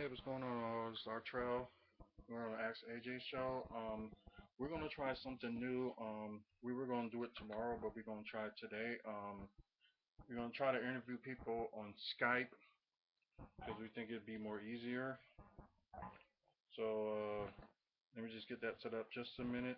Hey, what's going on? It's our trail. We're on the Ask AJ show. We're gonna try something new. We were gonna do it tomorrow, but we're gonna try it today. We're gonna try to interview people on Skype because we think it'd be more easier. So let me just get that set up. Just a minute.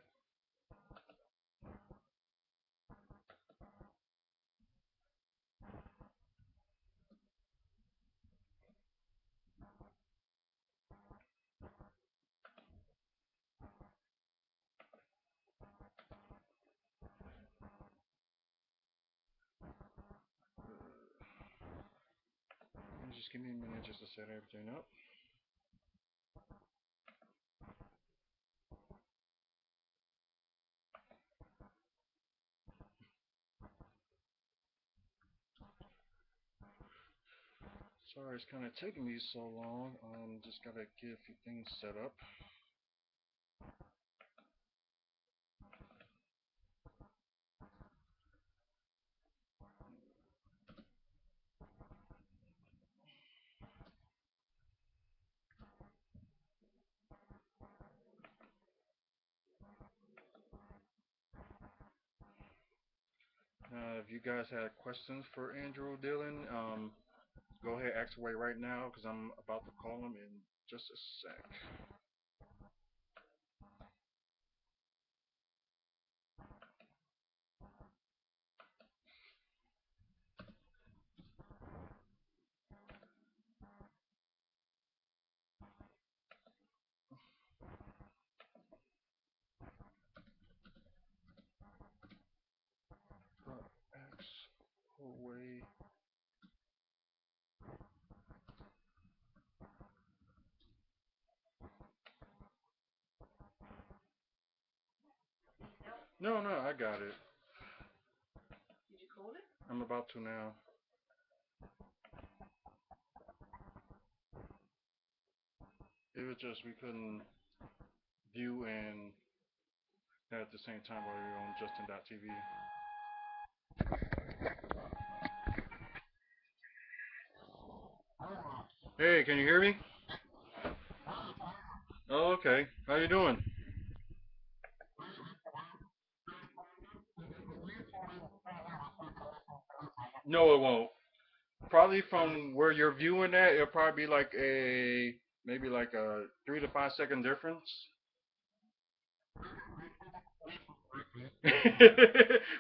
Just give me a minute just to set everything up. Sorry, it's kind of taking me so long. Just gotta get a few things set up. If you guys had questions for Andrew Dillon, go ahead, ask away right now because I'm about to call him in just a sec. Ask away. No, no, I got it. Did you call it? I'm about to now. It was just we couldn't view and at the same time while we were on Justin.tv. Hey, can you hear me? Oh, okay. How you doing? No, it won't. Probably from where you're viewing at, it'll probably be like a maybe like a 3 to 5 second difference.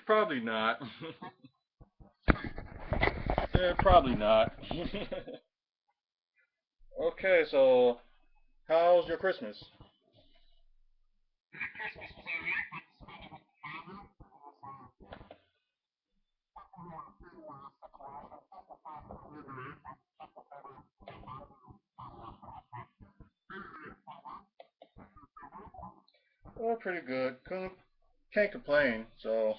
Probably not. Yeah, probably not. Okay, so how's your Christmas? Oh, pretty good. Can't complain. So,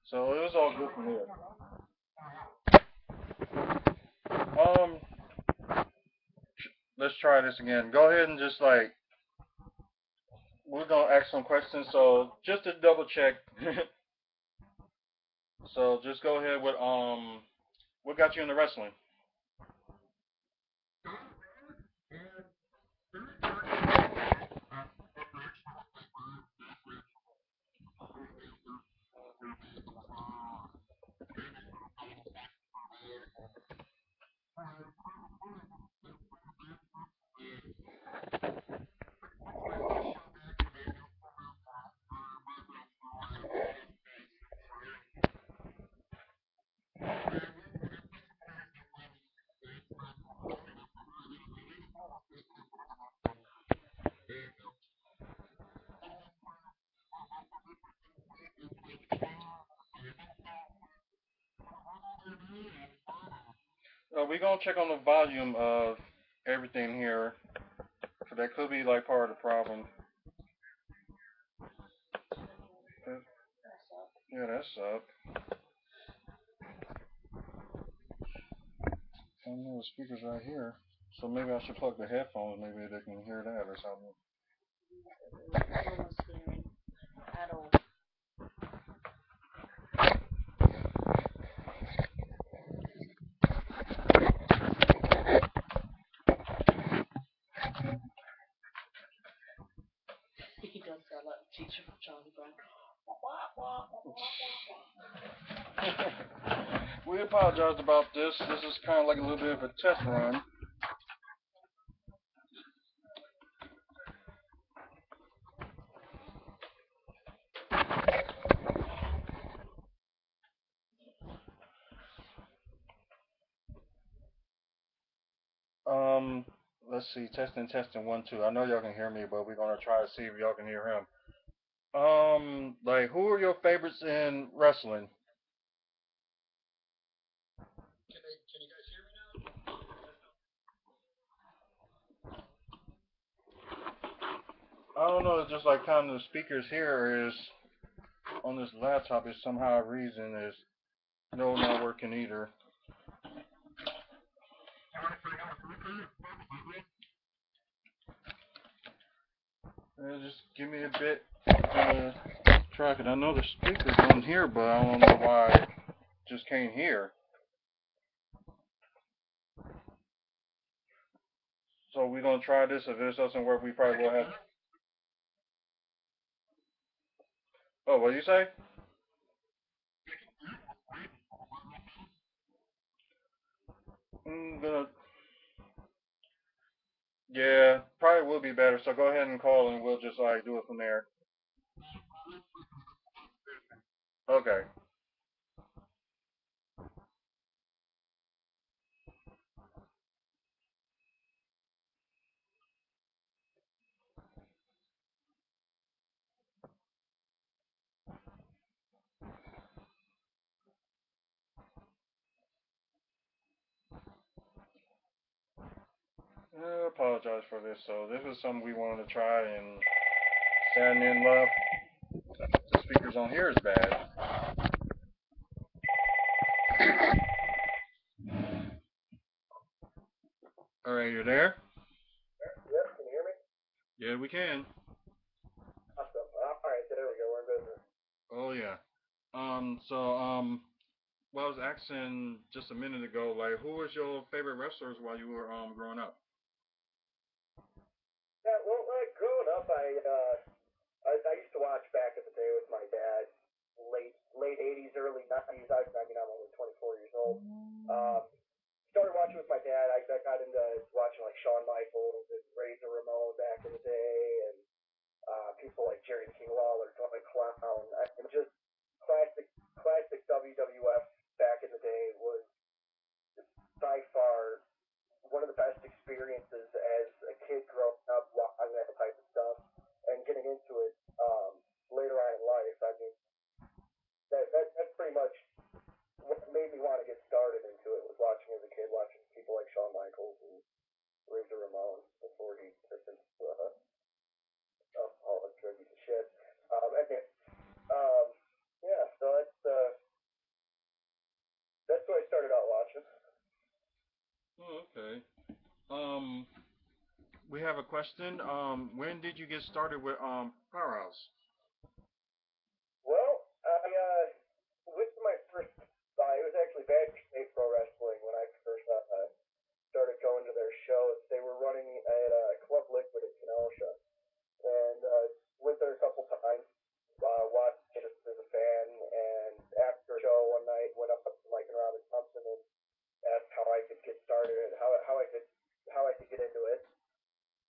so it was all good from here. Um, let's try this again. Go ahead and just like we're gonna ask some questions. So just to double check. So just go ahead with what got you into wrestling? We're gonna check on the volume of everything here. So that could be like part of the problem. Yeah, that's up. I don't know the speakers right here. So maybe I should plug the headphones. Maybe they can hear that or something. We apologize about this. This is kind of like a little bit of a test run. Um, let's see, testing, testing, 1, 2. I know y'all can hear me, but we're gonna try to see if y'all can hear him. Like, who are your favorites in wrestling? I don't know. It's just like kind of the speakers here is on this laptop is somehow reason is no not working either. Just give me a bit track it. I know the speakers on here, but I don't know why I just can't hear. So we're gonna try this. If this doesn't work, we probably will have. Oh, what do you say? Gonna. Yeah, probably will be better. So go ahead and call, and we'll just like do it from there. Okay. I apologize for this. So this is something we wanted to try, and saddening enough, the speakers on here is bad. All right, you're there. Yep, can you hear me? Yeah, we can. Awesome. All right, so there we go. We're in business. Oh yeah. So well, I was asking just a minute ago, like, who was your favorite wrestlers while you were growing up? Yeah, well, like growing up, I used to watch back in the day with my dad, late '80s, early '90s. I mean, I'm only 24 years old. Um, Started watching with my dad. I got into watching like Shawn Michaels and Razor Ramon back in the day, and people like Jerry the King Lawler, Tony Clown. I mean, just classic WWF back in the day was by far one of the best experiences as a kid growing up watching that type of stuff and getting into it later on in life. I mean, that's pretty much what made me want to get started into it was watching as a kid, watching people like Shawn Michaels and Razor Ramon before he turned into alcoholic, drug piece of shit. And um, yeah, so that's what I started out watching. Oh, okay. Um, we have a question. When did you get started with Powerhouse? Well, I with my first, it was actually Backstage Pro Wrestling when I first started going to their shows. They were running at Club Liquid in Kenosha, and went there a couple times. Watched it as a fan, and after a show one night, went up to Mike and Robin Thompson and asked how I could get started and how I could get into it.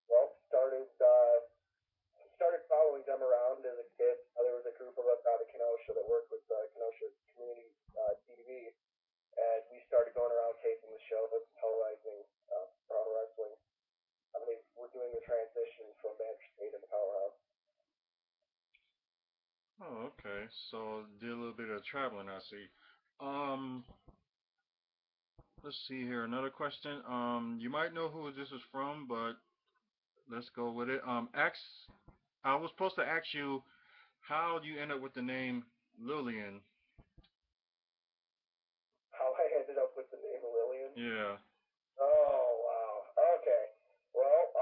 Well, started following them around as a kid. There was a group of us out of Kenosha that worked with Kenosha Community TV, and we started going around taping the show, televising pro wrestling. I mean, we're doing the transition from Backstage into Powerhouse. Oh, okay. So did a little bit of traveling, I see. Um, let's see here. Another question. You might know who this is from, but let's go with it. I was supposed to ask you how do you end up with the name Lillian? How I ended up with the name Lillian? Yeah. Oh wow. Okay. Well,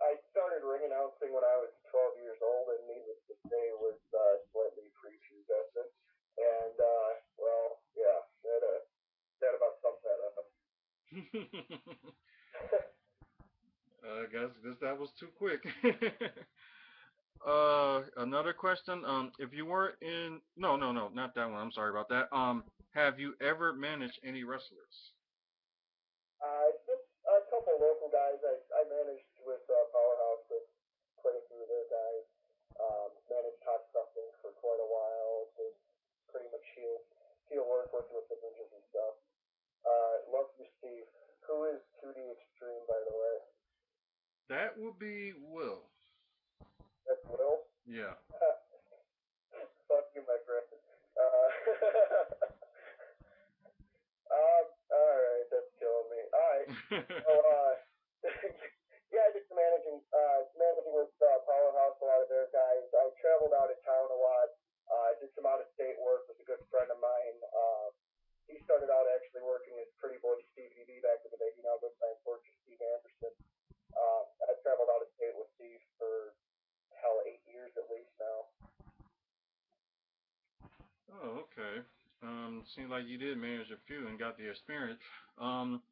I started ring announcing when I was 12 years old, and needless to say, was slightly prepubescent. And well, yeah, that about sums that up. I guess that was too quick. Another question. If you were in, no, not that one. I'm sorry about that. Have you ever managed any wrestlers? Just a couple local guys. I managed with Powerhouse with quite a few of their guys. Managed Hot Stuffing for quite a while. Did pretty much heel work working with the ninjas and stuff. Love you, Steve. Who is 2D Extreme, by the way? That would be Will. That's Will. Yeah. Fuck you, my friend. All right, that's killing me. All right, so yeah, I did some managing with Powerhouse, a lot of their guys. I traveled out of town a lot. Did some out of state work with a good friend of mine. He started out actually working as Pretty Boy Stevie B back in the day. He now goes by Unfortunate Steve Anderson. I traveled out of state with Steve for hell 8 years at least now. Oh, okay. Seems like you did manage a few and got the experience.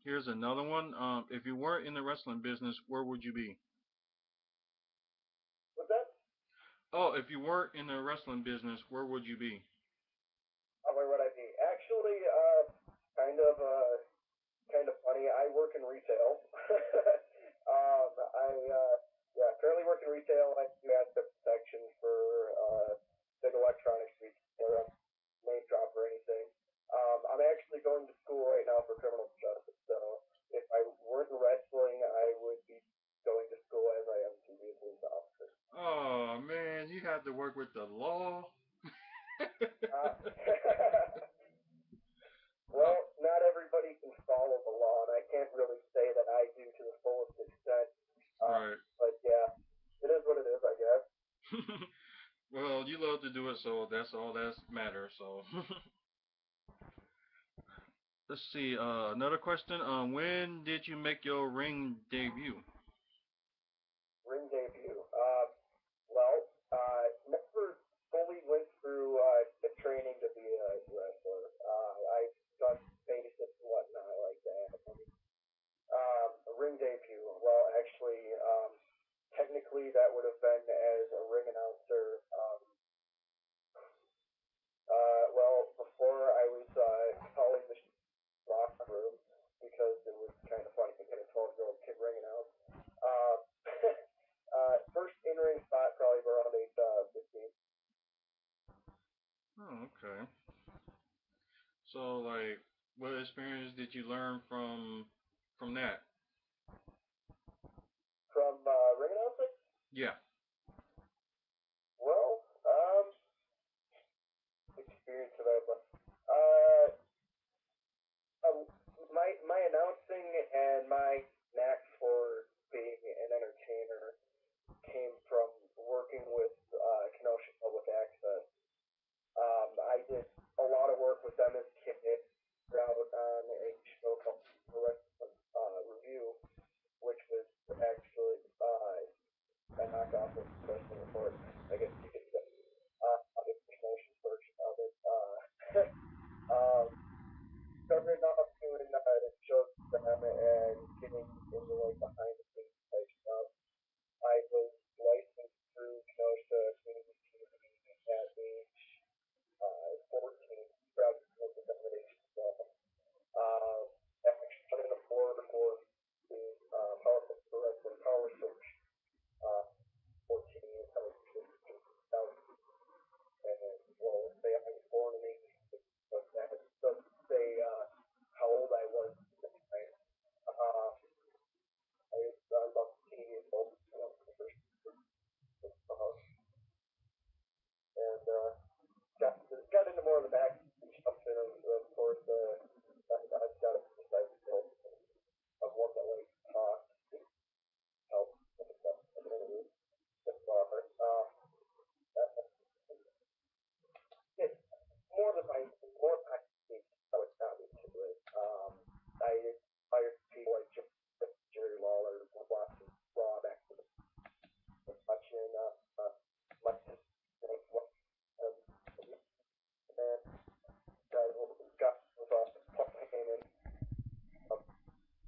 Here's another one. If you weren't in the wrestling business, where would you be? What's that? Oh, if you weren't in the wrestling business, where would you be? Where would I be? Actually, kind of kind of funny. I work in retail. I yeah, currently work in retail. I do asset protection for big electronics retailer. Name drop or anything. I'm actually going to school right now for criminal justice. So if I weren't in wrestling, I would be going to school as I am to be a police officer. Oh man, you have to work with the law. Uh, Oh, well, not everybody can follow the law, and I can't really say that I do to the fullest extent. right. But yeah, it is what it is, I guess. Well, you love to do it, so that's all that matters. So, let's see. Another question. When did you make your ring debut? Ring debut. Well, never fully went through the training to be a wrestler. I've done babysits and whatnot like that. A ring debut. Well, actually, technically that would have been as a ring announcer. Well, before I was calling the locker room because it was kind of funny thinking a 12-year-old kid ringing out. Uh, first in-ring spot probably around 8:15. Oh, okay. So, like, what experience did you learn from that? From ring announcing. Yeah.